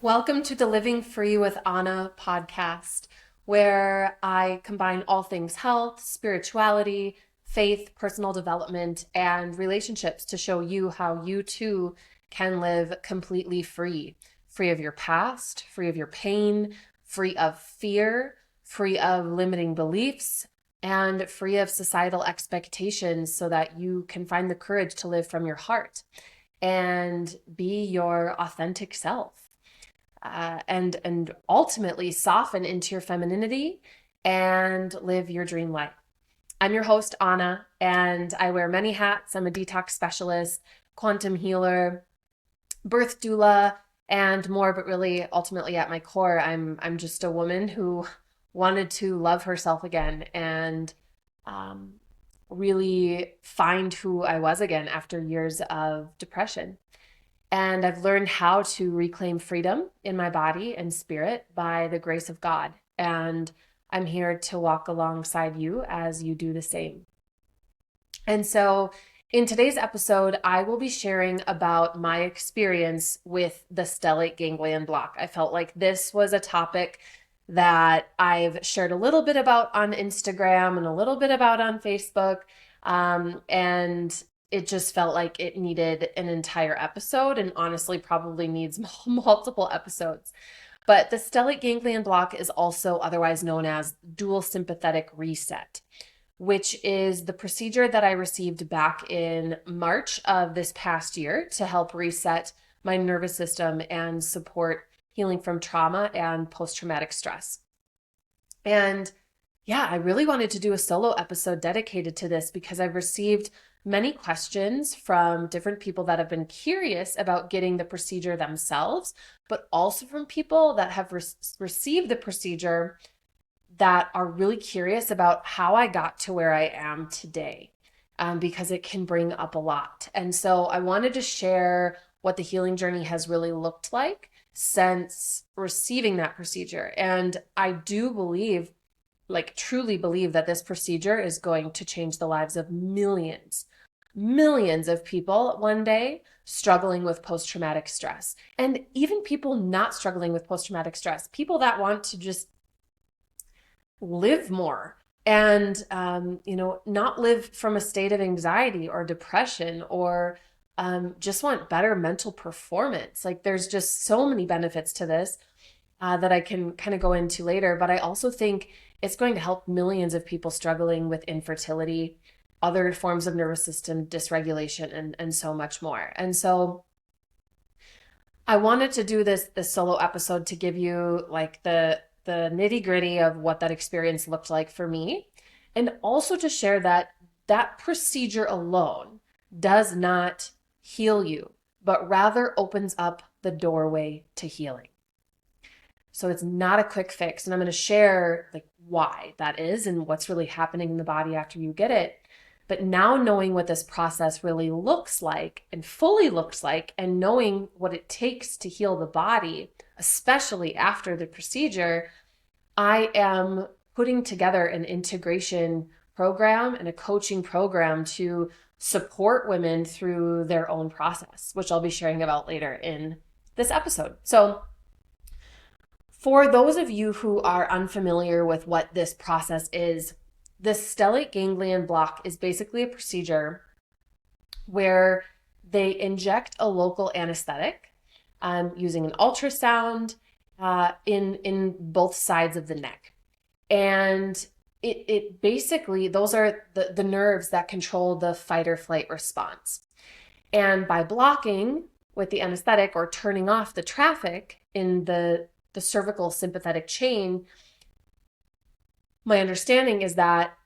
Welcome to the Living Free with Ahna podcast, where I combine all things health, spirituality, faith, personal development, and relationships to show you how you too can live completely free. Free of your past, free of your pain, free of fear, free of limiting beliefs, and free of societal expectations so that you can find the courage to live from your heart and be your authentic self and ultimately soften into your femininity and live your dream life. I'm your host, Ahna, and I wear many hats. I'm a detox specialist, quantum healer, birth doula, and more, but really ultimately at my core, I'm just a woman who wanted to love herself again and um, really find who I was again after years of depression. And I've learned how to reclaim freedom in my body and spirit by the grace of God. And I'm here to walk alongside you as you do the same. And so, in today's episode, I will be sharing about my experience with the stellate ganglion block. I felt like this was a topic that I've shared a little bit about on Instagram and a little bit about on Facebook. And it just felt like it needed an entire episode and honestly probably needs multiple episodes. But the stellate ganglion block is also otherwise known as dual sympathetic reset, which is the procedure that I received back in March of this past year to help reset my nervous system and support healing from trauma and post-traumatic stress. And yeah, I really wanted to do a solo episode dedicated to this because I've received many questions from different people that have been curious about getting the procedure themselves, but also from people that have received the procedure that are really curious about how I got to where I am today, because it can bring up a lot. And so I wanted to share what the healing journey has really looked like since receiving that procedure. And I do believe, like truly believe, that this procedure is going to change the lives of millions of people one day struggling with post-traumatic stress. And even people not struggling with post-traumatic stress, people that want to just live more and not live from a state of anxiety or depression or just want better mental performance. Like there's just so many benefits to this that I can kind of go into later. But I also think it's going to help millions of people struggling with infertility, other forms of nervous system dysregulation, and so much more. And so I wanted to do this solo episode to give you like the nitty gritty of what that experience looked like for me, and also to share that that procedure alone does not heal you, but rather opens up the doorway to healing. So it's not a quick fix. And I'm going to share like why that is and what's really happening in the body after you get it. But now knowing what this process really looks like and fully looks like, and knowing what it takes to heal the body, especially after the procedure, I am putting together an integration program and a coaching program to support women through their own process, which I'll be sharing about later in this episode. So for those of you who are unfamiliar with what this process is, the stellate ganglion block is basically a procedure where they inject a local anesthetic using an ultrasound in both sides of the neck. And it basically, those are the nerves that control the fight or flight response. And by blocking with the anesthetic or turning off the traffic in the cervical sympathetic chain, my understanding is that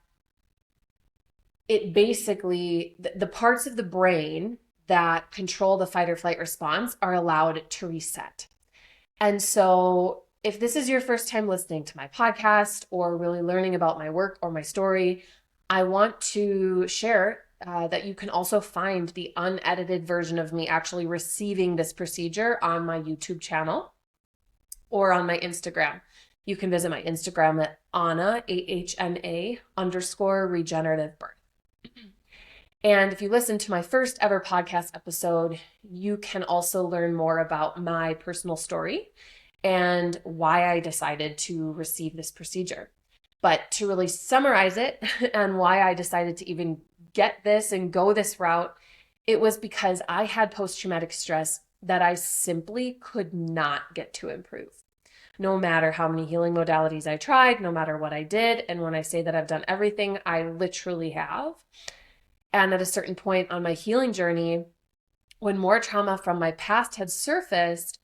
it basically, the parts of the brain that control the fight or flight response are allowed to reset. And so if this is your first time listening to my podcast or really learning about my work or my story, I want to share that you can also find the unedited version of me actually receiving this procedure on my YouTube channel or on my Instagram. You can visit my Instagram at Ahna, AHNA _regenerative birth. And if you listen to my first ever podcast episode, you can also learn more about my personal story and why I decided to receive this procedure. But to really summarize it and why I decided to even get this and go this route, it was because I had post-traumatic stress that I simply could not get to improve. No matter how many healing modalities I tried, no matter what I did. And when I say that I've done everything, I literally have. And at a certain point on my healing journey, when more trauma from my past had surfaced,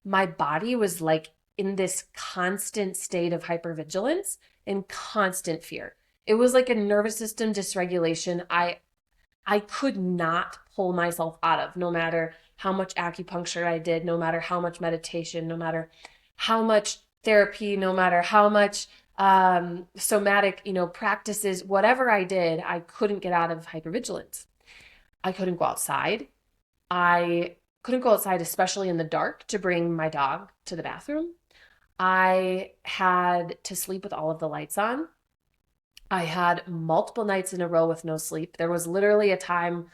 my body was like in this constant state of hypervigilance and constant fear. It was like a nervous system dysregulation I could not pull myself out of, no matter how much acupuncture I did, no matter how much meditation, no matter how much therapy, no matter how much somatic, practices, whatever I did, I couldn't get out of hypervigilance. I couldn't go outside. I couldn't go outside, especially in the dark, to bring my dog to the bathroom. I had to sleep with all of the lights on. I had multiple nights in a row with no sleep. There was literally a time,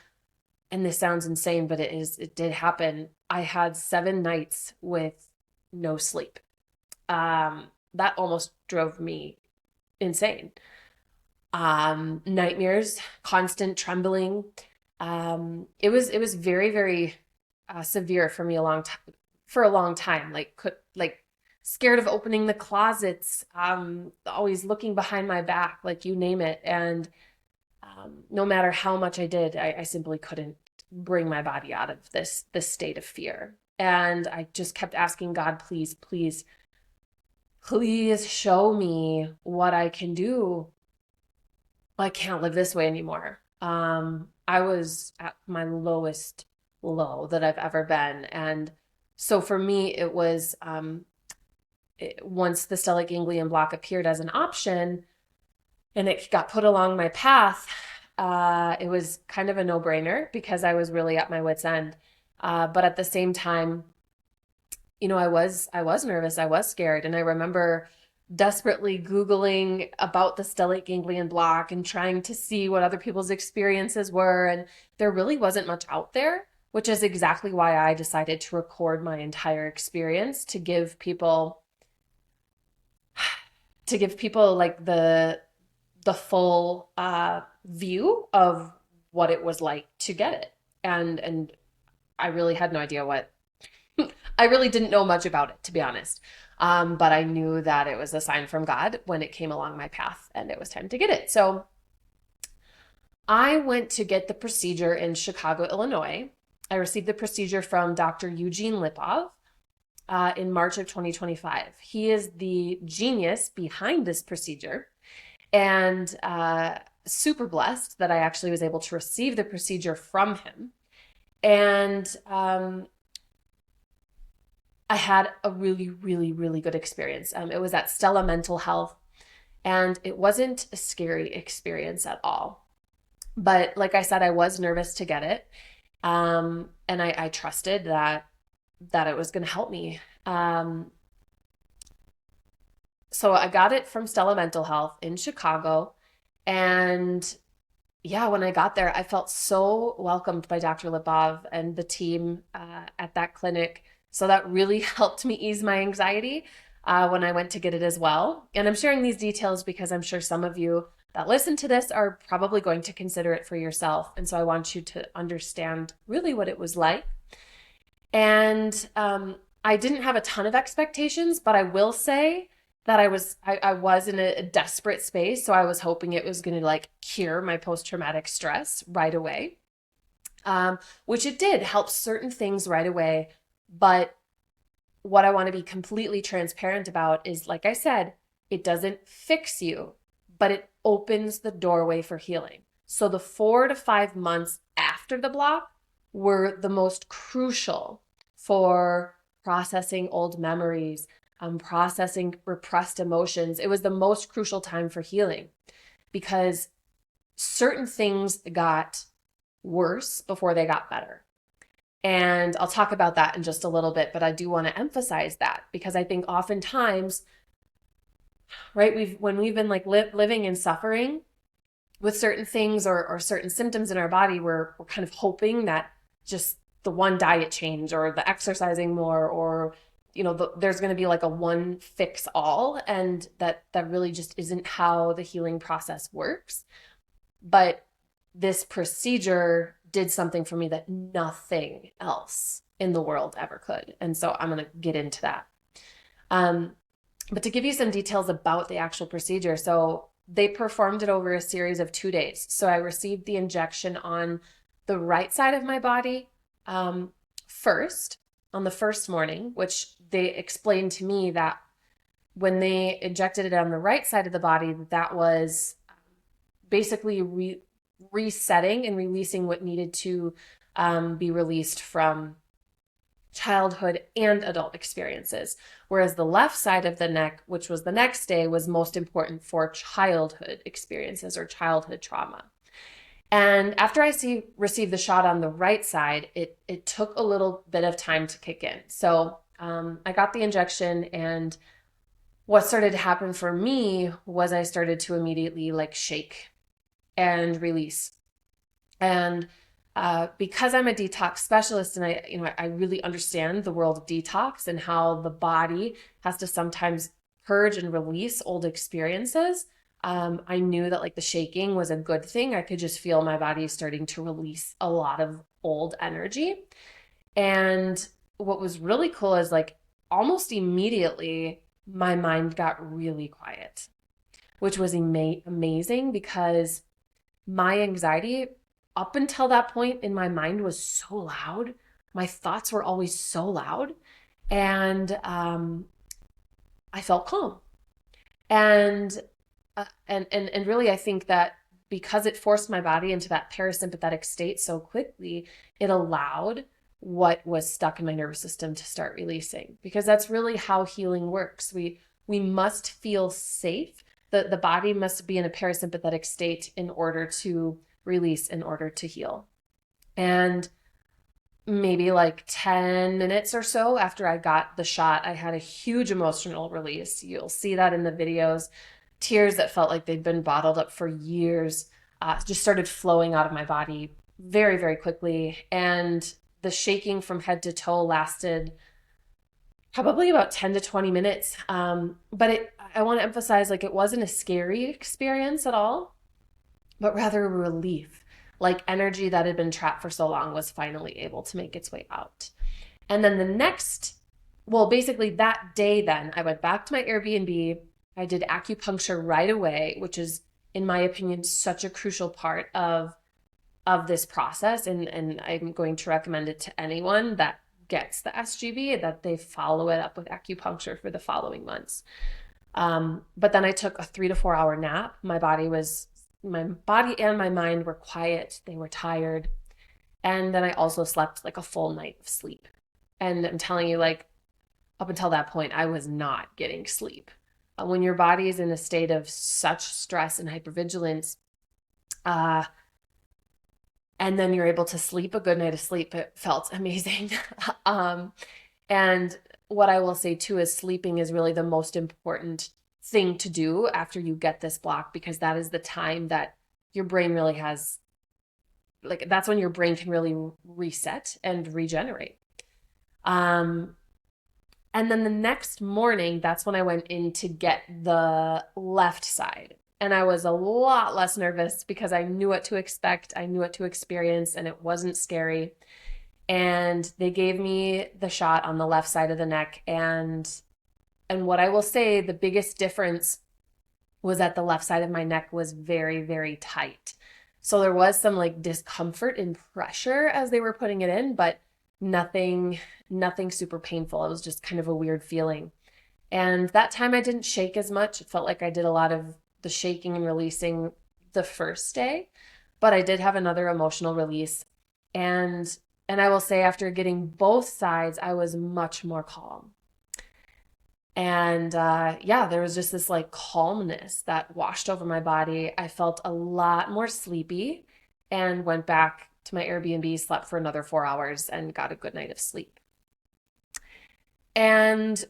and this sounds insane, but it did happen. I had 7 nights with no sleep. That almost drove me insane. Nightmares, constant trembling. It was very, very severe for me for a long time. Like scared of opening the closets, always looking behind my back, like you name it. And no matter how much I did, I simply couldn't bring my body out of this state of fear. And I just kept asking God, please, please, please show me what I can do. I can't live this way anymore. I was at my lowest low that I've ever been. And so for me, it was once the stellate ganglion block appeared as an option and it got put along my path, it was kind of a no-brainer because I was really at my wit's end. But at the same time, I was nervous, I was scared. And I remember desperately Googling about the stellate ganglion block and trying to see what other people's experiences were. And there really wasn't much out there, which is exactly why I decided to record my entire experience to give people like the full view of what it was like to get it. And I really had no idea I really didn't know much about it, to be honest. But I knew that it was a sign from God when it came along my path and it was time to get it. So I went to get the procedure in Chicago, Illinois. I received the procedure from Dr. Eugene Lipov in March of 2025. He is the genius behind this procedure, and super blessed that I actually was able to receive the procedure from him. And I had a really, really, really good experience. It was at Stella Mental Health, and it wasn't a scary experience at all. But like I said, I was nervous to get it. And I trusted that it was going to help me. So I got it from Stella Mental Health in Chicago. And yeah, when I got there, I felt so welcomed by Dr. Lipov and the team at that clinic. So that really helped me ease my anxiety when I went to get it as well. And I'm sharing these details because I'm sure some of you that listen to this are probably going to consider it for yourself. And so I want you to understand really what it was like. And I didn't have a ton of expectations, but I will say that I was in a desperate space. So I was hoping it was going to like cure my post-traumatic stress right away, which it did help certain things right away. But what I want to be completely transparent about is, like I said, it doesn't fix you, but it opens the doorway for healing. So the 4 to 5 months after the block were the most crucial for processing old memories, processing repressed emotions. It was the most crucial time for healing because certain things got worse before they got better. And I'll talk about that in just a little bit, but I do want to emphasize that because I think oftentimes, right, when we've been like living in suffering, with certain things or certain symptoms in our body, we're kind of hoping that just the one diet change or the exercising more or there's going to be like a one fix all, and that really just isn't how the healing process works. But this procedure did something for me that nothing else in the world ever could, and so I'm going to get into that. um, but to give you some details about the actual procedure, so they performed it over a series of 2 days. So I received the injection on the right side of my body first, on the first morning, which they explained to me that when they injected it on the right side of the body, that was basically resetting and releasing what needed to be released from childhood and adult experiences. Whereas the left side of the neck, which was the next day, was most important for childhood experiences or childhood trauma. And after I received the shot on the right side, it took a little bit of time to kick in. So I got the injection, and what started to happen for me was I started to immediately like shake and release. And because I'm a detox specialist, and I really understand the world of detox and how the body has to sometimes purge and release old experiences. I knew that like the shaking was a good thing. I could just feel my body starting to release a lot of old energy. And what was really cool is like almost immediately my mind got really quiet, which was amazing because my anxiety up until that point in my mind was so loud. My thoughts were always so loud. And I felt calm. And and really, I think that because it forced my body into that parasympathetic state so quickly, it allowed what was stuck in my nervous system to start releasing. Because that's really how healing works. We must feel safe. The body must be in a parasympathetic state in order to release, in order to heal. And maybe like 10 minutes or so after I got the shot, I had a huge emotional release. You'll see that in the videos. Tears that felt like they'd been bottled up for years just started flowing out of my body very, very quickly. And the shaking from head to toe lasted probably about 10 to 20 minutes. But I want to emphasize, like, it wasn't a scary experience at all, but rather a relief. Like energy that had been trapped for so long was finally able to make its way out. And then basically that day, then I went back to my Airbnb. I did acupuncture right away, which is, in my opinion, such a crucial part of this process. And I'm going to recommend it to anyone that gets the SGB, that they follow it up with acupuncture for the following months. But then I took a 3 to 4 hour nap. My body and my mind were quiet. They were tired. And then I also slept like a full night of sleep. And I'm telling you, like, up until that point, I was not getting sleep. When your body is in a state of such stress and hypervigilance, and then you're able to sleep a good night of sleep, it felt amazing. And what I will say too is sleeping is really the most important thing to do after you get this block, because that is the time that your brain really has, like, that's when your brain can really reset and regenerate. And then the next morning, that's when I went in to get the left side. And I was a lot less nervous because I knew what to expect. I knew what to experience, and it wasn't scary. And they gave me the shot on the left side of the neck. And what I will say, the biggest difference was that the left side of my neck was very, very tight. So there was some like discomfort and pressure as they were putting it in, but nothing super painful. It was just kind of a weird feeling. And that time I didn't shake as much. It felt like I did a lot of the shaking and releasing the first day, but I did have another emotional release. And I will say, after getting both sides, I was much more calm. And yeah, there was just this like calmness that washed over my body. I felt a lot more sleepy and went back to my Airbnb, slept for another 4 hours, and got a good night of sleep. And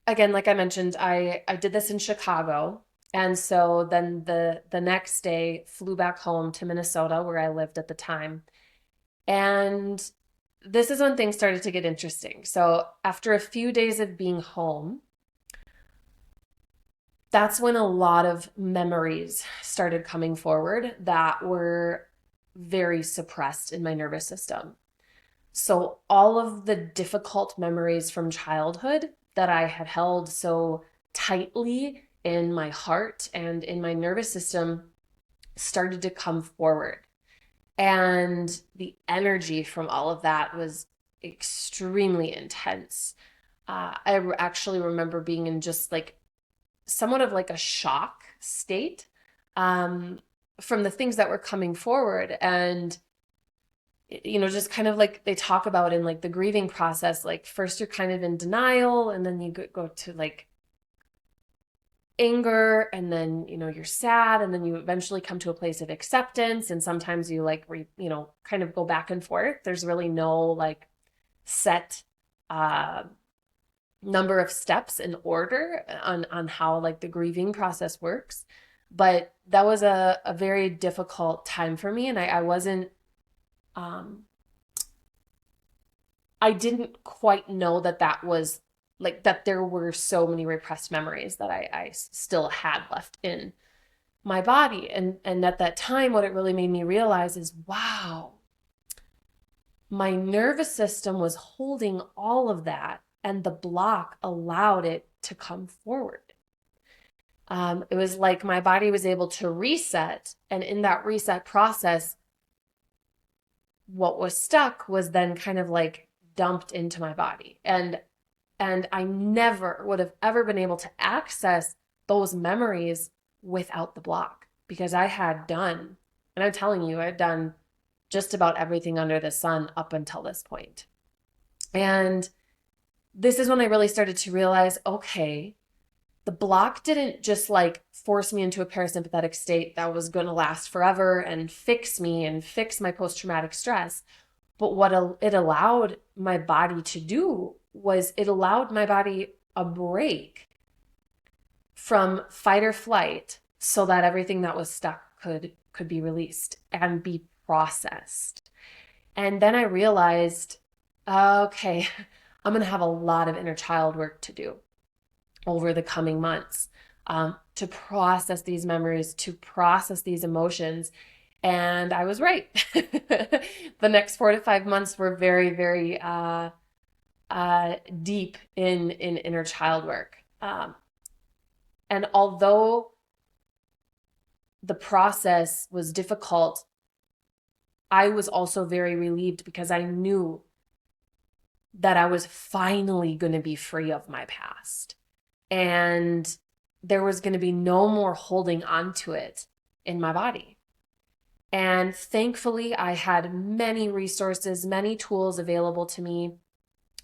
again, like I mentioned, I did this in Chicago. And so then the next day flew back home to Minnesota where I lived at the time. And this is when things started to get interesting. So after a few days of being home, that's when a lot of memories started coming forward that were very suppressed in my nervous system. So all of the difficult memories from childhood that I had held so tightly in my heart and in my nervous system started to come forward. And the energy from all of that was extremely intense. Actually remember being in just like somewhat of like a shock state um, from the things that were coming forward. And just kind of like they talk about in like the grieving process, like first you're kind of in denial and then you go to like anger and then you're sad and then you eventually come to a place of acceptance, and sometimes you like kind of go back and forth. There's really no like set uh number of steps in order on how like the grieving process works, but that was a very difficult time for me, and I wasn't um I didn't quite know that that was like that there were so many repressed memories that I still had left in my body. And at that time, what it really made me realize is, wow, my nervous system was holding all of that, and the block allowed it to come forward. It was like my body was able to reset, and in that reset process, what was stuck was then kind of like dumped into my body. And I never would have ever been able to access those memories without the block, because I had done, and I'm telling you, I'd done just about everything under the sun up until this point. And this is when I really started to realize, okay, the block didn't just like force me into a parasympathetic state that was going to last forever and fix me and fix my post-traumatic stress. But what it allowed my body to do was it allowed my body a break from fight or flight so that everything that was stuck could be released and be processed. And then I realized, okay, I'm going to have a lot of inner child work to do over the coming months, to process these memories, to process these emotions. And I was right. The next 4 to 5 months were very, very deep in inner child work. And although the process was difficult, I was also very relieved because I knew that I was finally going to be free of my past. And there was going to be no more holding on to it in my body. And thankfully, I had many resources, many tools available to me,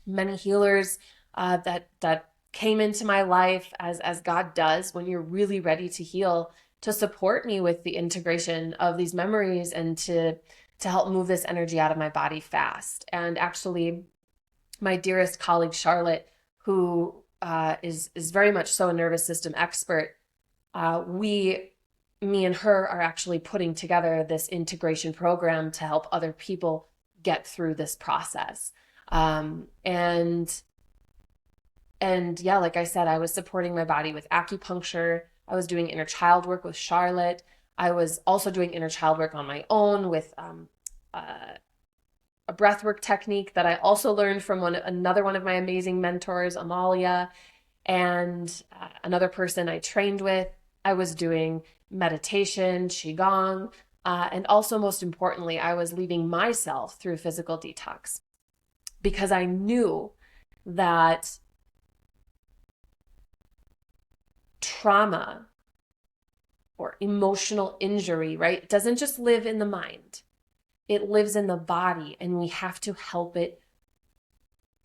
many healers that came into my life as God does when you're really ready to heal, to support me with the integration of these memories and to help move this energy out of my body fast. And actually, my dearest colleague Charlotte, who is very much so a nervous system expert, me and her are actually putting together this integration program to help other people get through this process. And yeah, like I said, I was supporting my body with acupuncture. I was doing inner child work with Charlotte. I was also doing inner child work on my own with a breathwork technique that I also learned from another one of my amazing mentors, Amalia, and another person I trained with. I was doing meditation, qigong, and also most importantly, I was leading myself through physical detox, because I knew that trauma or emotional injury, right, it doesn't just live in the mind. It lives in the body, and we have to help it.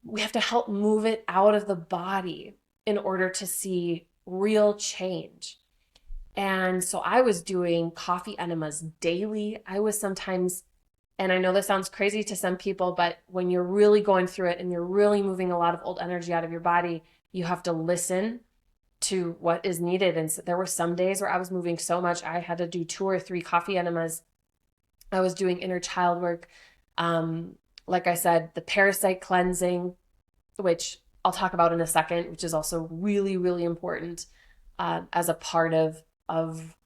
We have to help move it out of the body in order to see real change. And so I was doing coffee enemas daily. I was sometimes, and I know this sounds crazy to some people, but when you're really going through it and you're really moving a lot of old energy out of your body, you have to listen to what is needed. And so there were some days where I was moving so much, I had to do 2 or 3 coffee enemas. I was doing inner child work. Like I said, the parasite cleansing, which I'll talk about in a second, which is also really, really important as a part of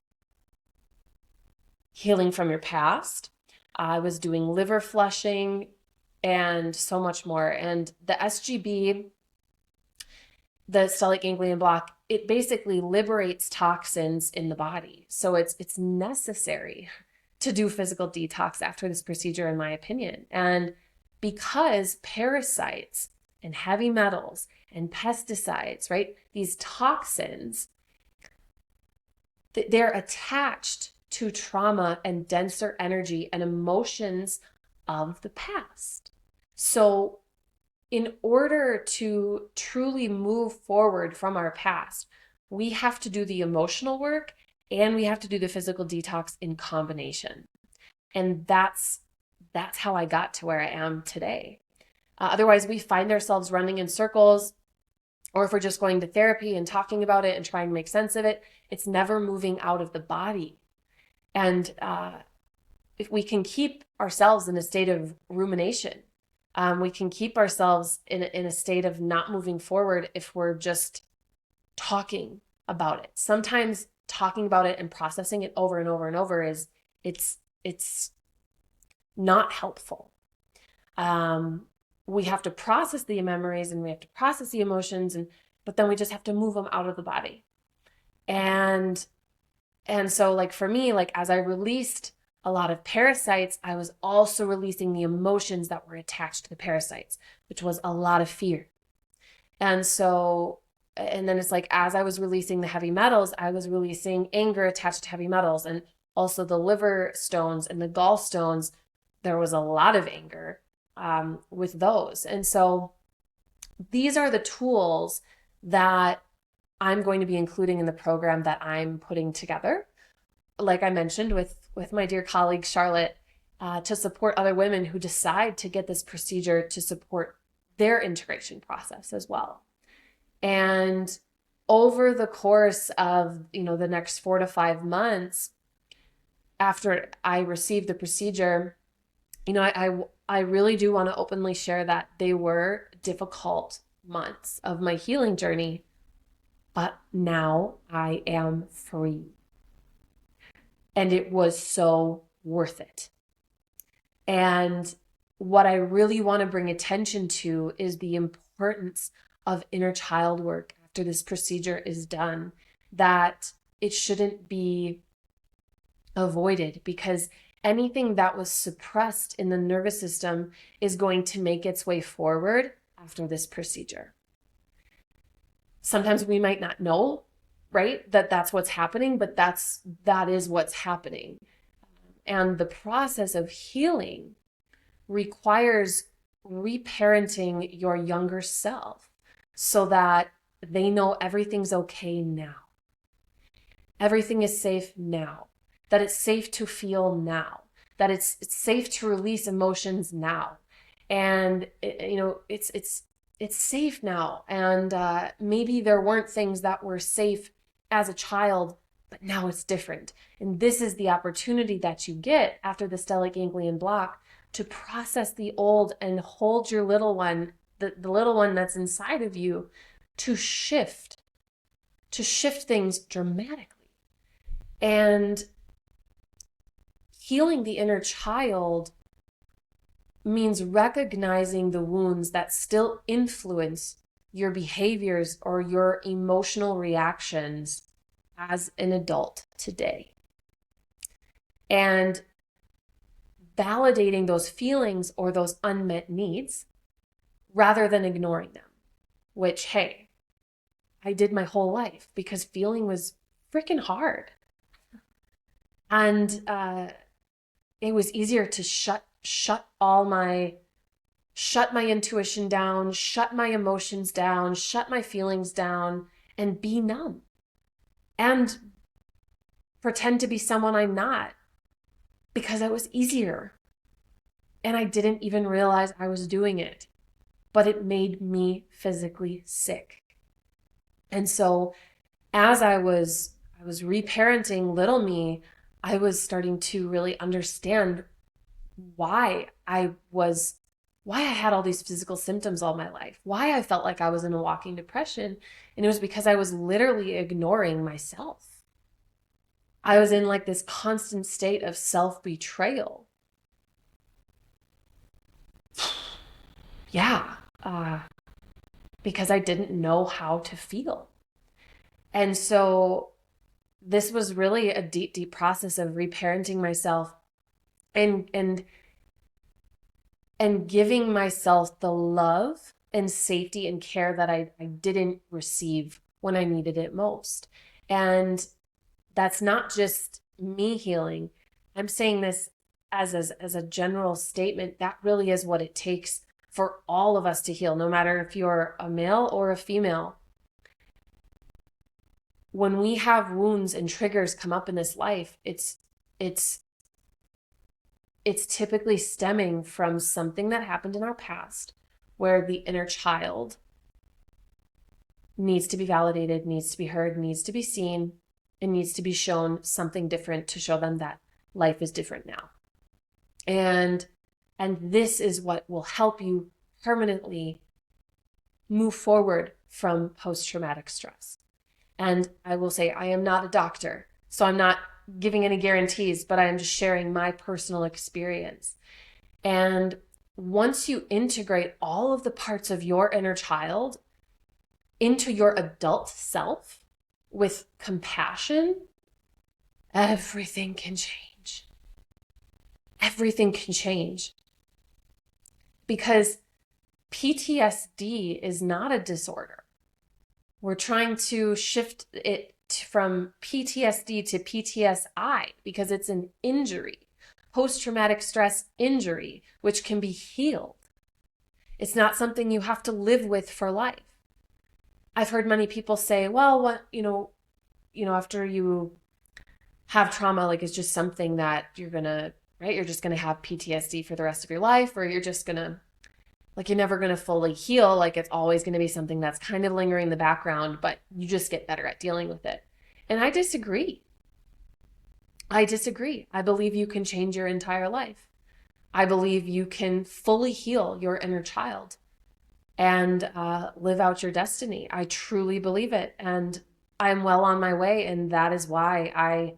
healing from your past. I was doing liver flushing and so much more. And the SGB, the stellate ganglion block, it basically liberates toxins in the body. So it's necessary to do physical detox after this procedure, in my opinion. And because parasites and heavy metals and pesticides, right, these toxins, they're attached to trauma and denser energy and emotions of the past. So in order to truly move forward from our past, we have to do the emotional work and we have to do the physical detox in combination. And that's how I got to where I am today. Otherwise, we find ourselves running in circles, or if we're just going to therapy and talking about it and trying to make sense of it, it's never moving out of the body. And if we can keep ourselves in a state of rumination, we can keep ourselves in a state of not moving forward if we're just talking about it. Sometimes talking about it and processing it over and over and over it's not helpful. We have to process the memories and we have to process the emotions, but then we just have to move them out of the body. And so like for me, like as I released a lot of parasites, I was also releasing the emotions that were attached to the parasites, which was a lot of fear. And then it's like, as I was releasing the heavy metals, I was releasing anger attached to heavy metals, and also the liver stones and the gallstones. There was a lot of anger with those. And so these are the tools that I'm going to be including in the program that I'm putting together, like I mentioned, with my dear colleague Charlotte, to support other women who decide to get this procedure to support their integration process as well. And over the course of, the next 4 to 5 months after I received the procedure, I really do want to openly share that they were difficult months of my healing journey, but now I am free. And it was so worth it. And what I really want to bring attention to is the importance of inner child work after this procedure is done, that it shouldn't be avoided, because anything that was suppressed in the nervous system is going to make its way forward after this procedure. Sometimes we might not know, right, that that's what's happening, but that is what's happening. And the process of healing requires reparenting your younger self so that they know everything's okay now. Everything is safe now. That it's safe to feel now. That it's safe to release emotions now. And it's safe now. And maybe there weren't things that were safe as a child, but now it's different. And this is the opportunity that you get after the stellate ganglion block to process the old and hold your little one, the little one that's inside of you, to shift things dramatically. And healing the inner child means recognizing the wounds that still influence your behaviors or your emotional reactions as an adult today. And validating those feelings or those unmet needs rather than ignoring them, which, hey, I did my whole life because feeling was freaking hard. And it was easier to shut my intuition down, shut my emotions down, shut my feelings down, and be numb and pretend to be someone I'm not, because it was easier. And I didn't even realize I was doing it, but it made me physically sick. And so as I was reparenting little me, I was starting to really understand why why I had all these physical symptoms all my life, why I felt like I was in a walking depression. And it was because I was literally ignoring myself. I was in like this constant state of self-betrayal. Yeah, because I didn't know how to feel. And so this was really a deep, deep process of reparenting myself and giving myself the love and safety and care that I didn't receive when I needed it most. And that's not just me healing. I'm saying this as a general statement. That really is what it takes for all of us to heal, no matter if you're a male or a female. When we have wounds and triggers come up in this life, it's typically stemming from something that happened in our past where the inner child needs to be validated, needs to be heard, needs to be seen, and needs to be shown something different to show them that life is different now. And this is what will help you permanently move forward from post-traumatic stress. And I will say, I am not a doctor, so I'm not giving any guarantees, but I am just sharing my personal experience. And once you integrate all of the parts of your inner child into your adult self with compassion, everything can change. Everything can change. Because PTSD is not a disorder. We're trying to shift it from PTSD to PTSI because it's an injury, post-traumatic stress injury, which can be healed. It's not something you have to live with for life. I've heard many people say, well, what, after you have trauma, like it's just something that you're just gonna have PTSD for the rest of your life, or you're just gonna, like, you're never gonna fully heal. Like it's always gonna be something that's kind of lingering in the background, but you just get better at dealing with it. And I disagree. I believe you can change your entire life. I believe you can fully heal your inner child and live out your destiny. I truly believe it. And I'm well on my way. And that is why I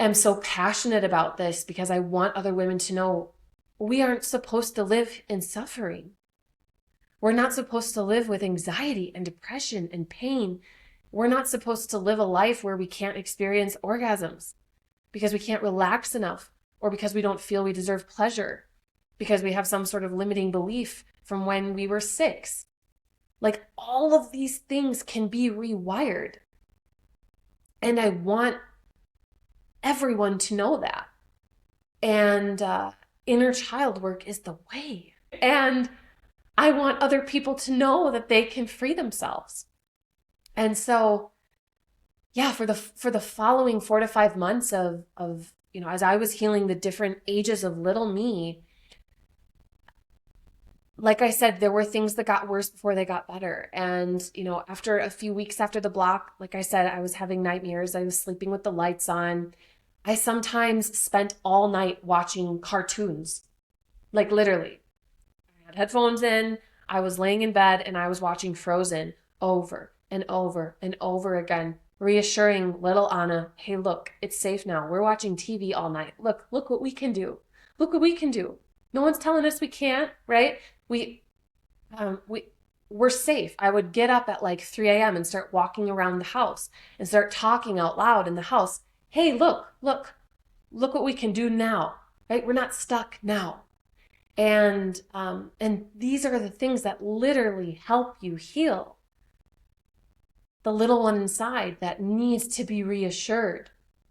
am so passionate about this, because I want other women to know we aren't supposed to live in suffering. We're not supposed to live with anxiety and depression and pain. We're not supposed to live a life where we can't experience orgasms because we can't relax enough, or because we don't feel we deserve pleasure, because we have some sort of limiting belief from when we were 6. Like, all of these things can be rewired. And I want everyone to know that. And inner child work is the way. And I want other people to know that they can free themselves. And so, yeah, for the following 4 to 5 months of as I was healing the different ages of little me, like I said, there were things that got worse before they got better. And, after a few weeks after the block, like I said, I was having nightmares. I was sleeping with the lights on. I sometimes spent all night watching cartoons, like literally. I had headphones in, I was laying in bed, and I was watching Frozen over and over and over again, reassuring little Anna, hey, look, it's safe now. We're watching TV all night. Look what we can do. Look what we can do. No one's telling us we can't, right? We're safe. I would get up at like 3 a.m. and start walking around the house and start talking out loud in the house. Hey, look what we can do now, right? We're not stuck now. And these are the things that literally help you heal the little one inside that needs to be reassured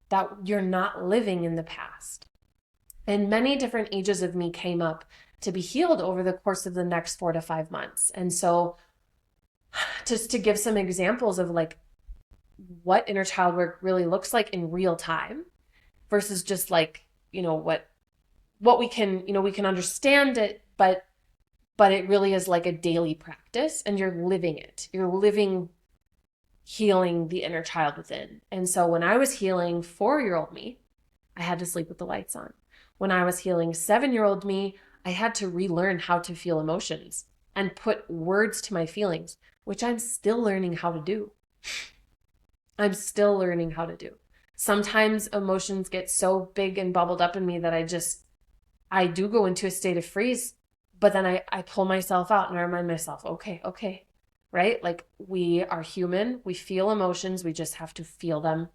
that you're not living in the past. And many different ages of me came up to be healed over the course of the next 4 to 5 months. And so just to give some examples of like what inner child work really looks like in real time versus just like, what we can, we can understand it, but it really is like a daily practice, and you're living it. You're living healing the inner child within. And so when I was healing 4-year-old me, I had to sleep with the lights on. When I was healing 7-year-old me, I had to relearn how to feel emotions and put words to my feelings, which I'm still learning how to do. I'm still learning how to do. Sometimes emotions get so big and bubbled up in me that I do go into a state of freeze, but then I pull myself out and I remind myself, okay, right? Like, we are human, we feel emotions, we just have to feel them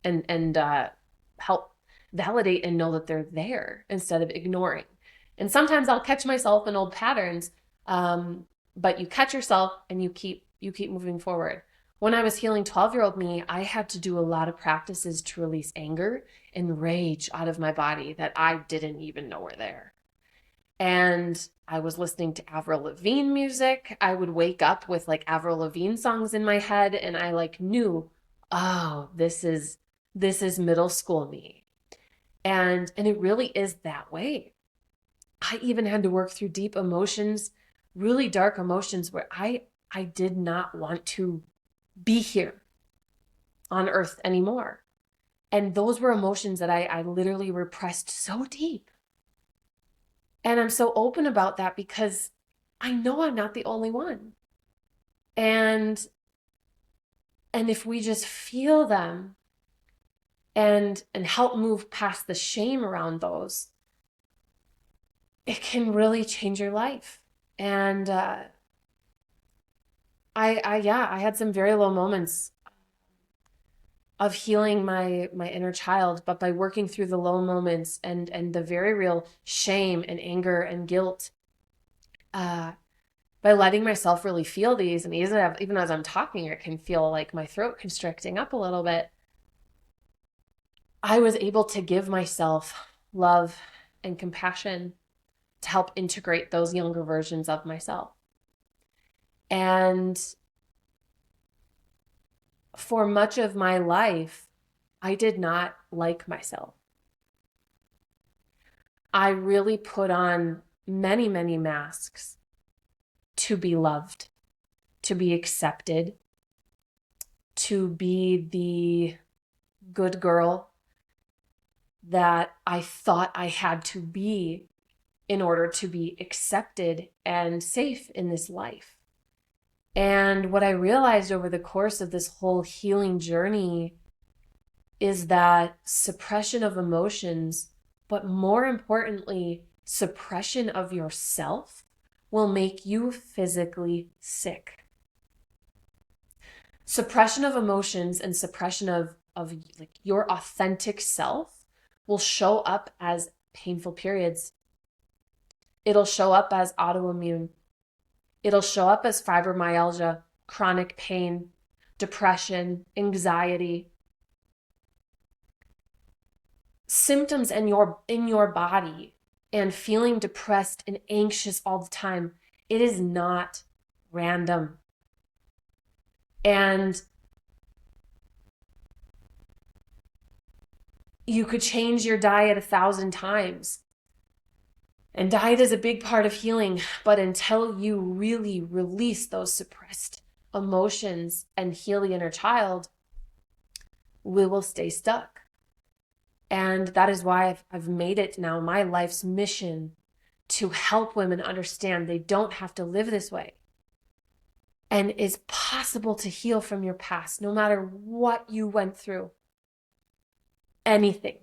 and help validate and know that they're there instead of ignoring. And sometimes I'll catch myself in old patterns, but you catch yourself and you keep moving forward. When I was healing 12-year-old me, I had to do a lot of practices to release anger and rage out of my body that I didn't even know were there. And I was listening to Avril Lavigne music. I would wake up with like Avril Lavigne songs in my head, and I like knew, oh, this is middle school me. And it really is that way. I even had to work through deep emotions, really dark emotions where I did not want to be here on earth anymore. And those were emotions that I literally repressed so deep. And I'm so open about that because I know I'm not the only one. And if we just feel them and help move past the shame around those, it can really change your life. And I had some very low moments of healing my inner child, but by working through the low moments and the very real shame and anger and guilt, by letting myself really feel these, and even as I'm talking, it can feel like my throat constricting up a little bit. I was able to give myself love and compassion to help integrate those younger versions of myself. And for much of my life, I did not like myself. I really put on many, many masks to be loved, to be accepted, to be the good girl that I thought I had to be in order to be accepted and safe in this life. And what I realized over the course of this whole healing journey is that suppression of emotions, but more importantly, suppression of yourself, will make you physically sick. Suppression of emotions and suppression of like your authentic self will show up as painful periods. It'll show up as autoimmune. It'll show up as fibromyalgia, chronic pain, depression, anxiety. Symptoms in your body and feeling depressed and anxious all the time, it is not random. And you could change your diet 1,000 times. And diet is a big part of healing, but until you really release those suppressed emotions and heal the inner child, we will stay stuck. And that is why I've made it now my life's mission to help women understand they don't have to live this way. And it's possible to heal from your past, no matter what you went through. Anything.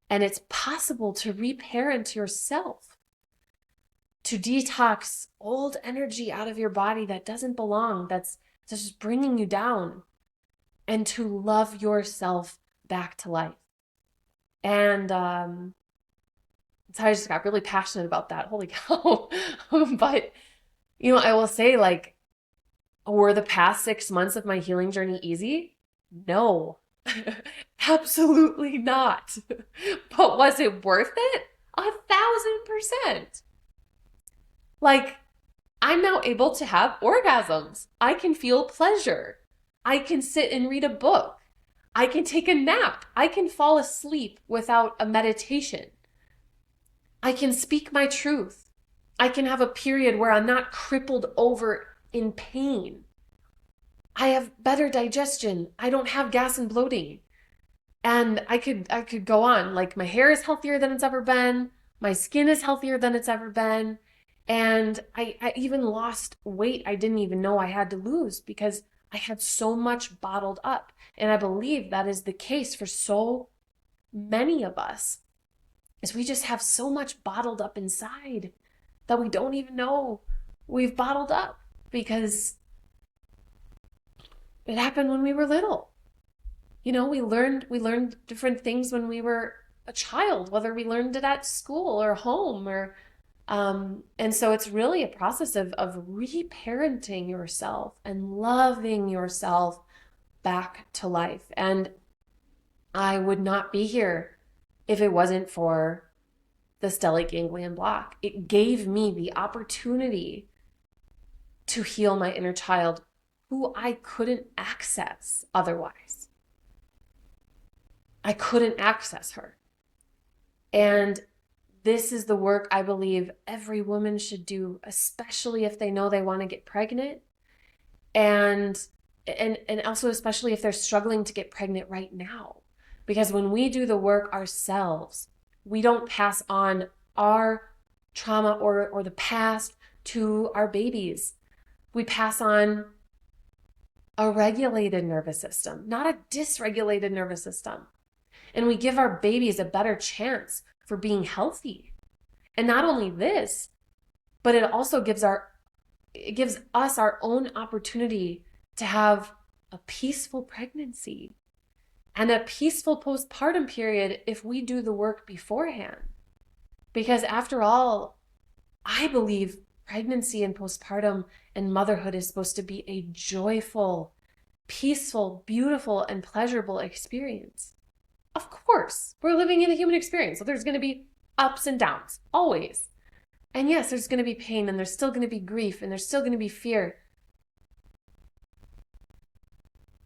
And it's possible to reparent yourself, to detox old energy out of your body that doesn't belong, that's just bringing you down, and to love yourself back to life. And so I just got really passionate about that. Holy cow. But, I will say, like, were the past 6 months of my healing journey easy? No. Absolutely not. But was it worth it? 1,000%. Like, I'm now able to have orgasms. I can feel pleasure. I can sit and read a book. I can take a nap. I can fall asleep without a meditation. I can speak my truth. I can have a period where I'm not crippled over in pain. I have better digestion. I don't have gas and bloating. And I could go on. Like my hair is healthier than it's ever been. My skin is healthier than it's ever been. And I even lost weight I didn't even know I had to lose because I had so much bottled up. And I believe that is the case for so many of us, is we just have so much bottled up inside that we don't even know we've bottled up because it happened when we were little. We learned different things when we were a child, whether we learned it at school or home or and so it's really a process of reparenting yourself and loving yourself back to life. And I would not be here if it wasn't for the stellate ganglion block. It gave me the opportunity to heal my inner child who I couldn't access otherwise. I couldn't access her. And this is the work I believe every woman should do, especially if they know they want to get pregnant, and also especially if they're struggling to get pregnant right now. Because when we do the work ourselves, we don't pass on our trauma or the past to our babies. We pass on a regulated nervous system, not a dysregulated nervous system. And we give our babies a better chance for being healthy. And not only this, but it also gives us our own opportunity to have a peaceful pregnancy and a peaceful postpartum period if we do the work beforehand. Because after all, I believe pregnancy and postpartum and motherhood is supposed to be a joyful, peaceful, beautiful, and pleasurable experience. Of course, we're living in the human experience, so there's going to be ups and downs, always. And yes, there's going to be pain, and there's still going to be grief, and there's still going to be fear.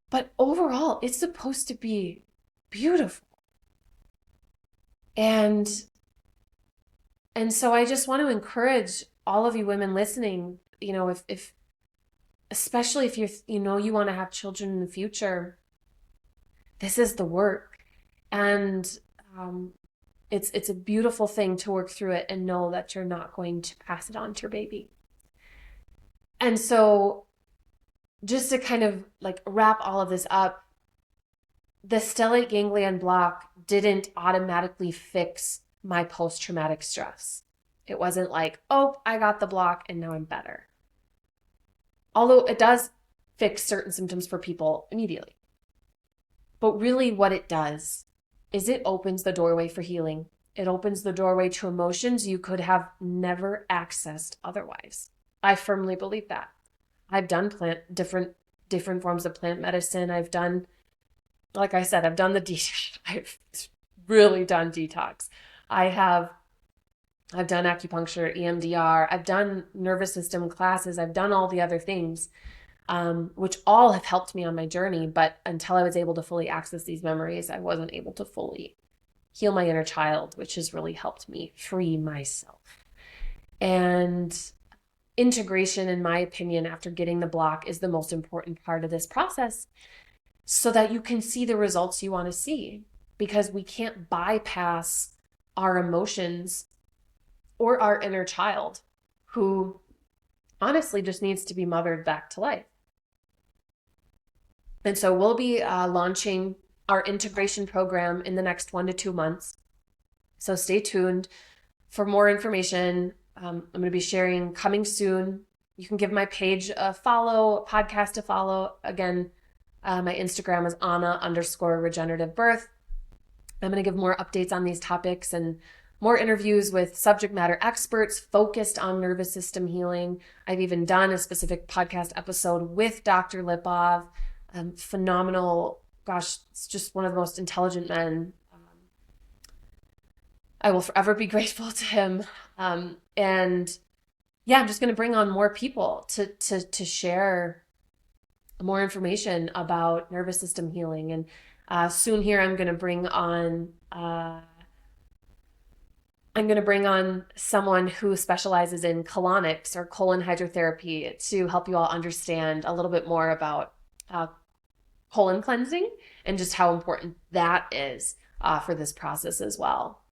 But overall, it's supposed to be beautiful. And so I just want to encourage all of you women listening, if especially if you want to have children in the future, this is the work. And it's a beautiful thing to work through it and know that you're not going to pass it on to your baby. And so just to kind of like wrap all of this up, the stellate ganglion block didn't automatically fix my post-traumatic stress. It wasn't like, oh, I got the block and now I'm better. Although it does fix certain symptoms for people immediately. But really what it does is it opens the doorway for healing. It opens the doorway to emotions you could have never accessed otherwise. I firmly believe that. I've done different forms of plant medicine. I've done, like I said, I've done the detox. I've really done detox. I've done acupuncture, EMDR. I've done nervous system classes. I've done all the other things, which all have helped me on my journey. But until I was able to fully access these memories, I wasn't able to fully heal my inner child, which has really helped me free myself. And integration, in my opinion, after getting the block is the most important part of this process so that you can see the results you want to see, because we can't bypass our emotions or our inner child who honestly just needs to be mothered back to life. And so we'll be launching our integration program in the next 1 to 2 months. So stay tuned for more information. I'm going to be sharing coming soon. You can give my page a follow, podcast a follow. Again, my Instagram is Ahna_regenerativeBirth. I'm going to give more updates on these topics and more interviews with subject matter experts focused on nervous system healing. I've even done a specific podcast episode with Dr. Lipov. Phenomenal. Gosh, it's just one of the most intelligent men. I will forever be grateful to him. And yeah, I'm just going to bring on more people to share more information about nervous system healing. And soon here, I'm going to bring on someone who specializes in colonics or colon hydrotherapy to help you all understand a little bit more about colon cleansing and just how important that is for this process as well.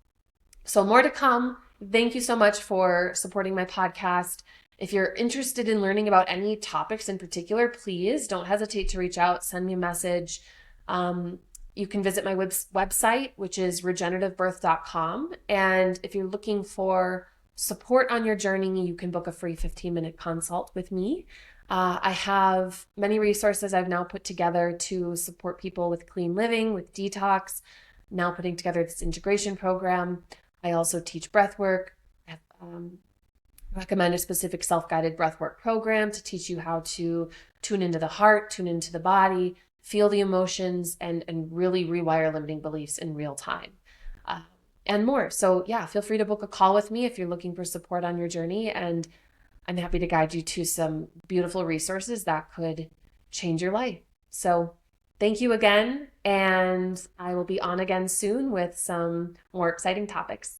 So more to come. Thank you so much for supporting my podcast. If you're interested in learning about any topics in particular, please don't hesitate to reach out, send me a message. You can visit my website, which is regenerativebirth.com. And if you're looking for support on your journey, you can book a free 15-minute consult with me. I have many resources I've now put together to support people with clean living, with detox, now putting together this integration program. I also teach breath work. I recommend a specific self-guided breathwork program to teach you how to tune into the heart, tune into the body, feel the emotions, and really rewire limiting beliefs in real time, and more. So yeah, feel free to book a call with me if you're looking for support on your journey, and I'm happy to guide you to some beautiful resources that could change your life. So thank you again, and I will be on again soon with some more exciting topics.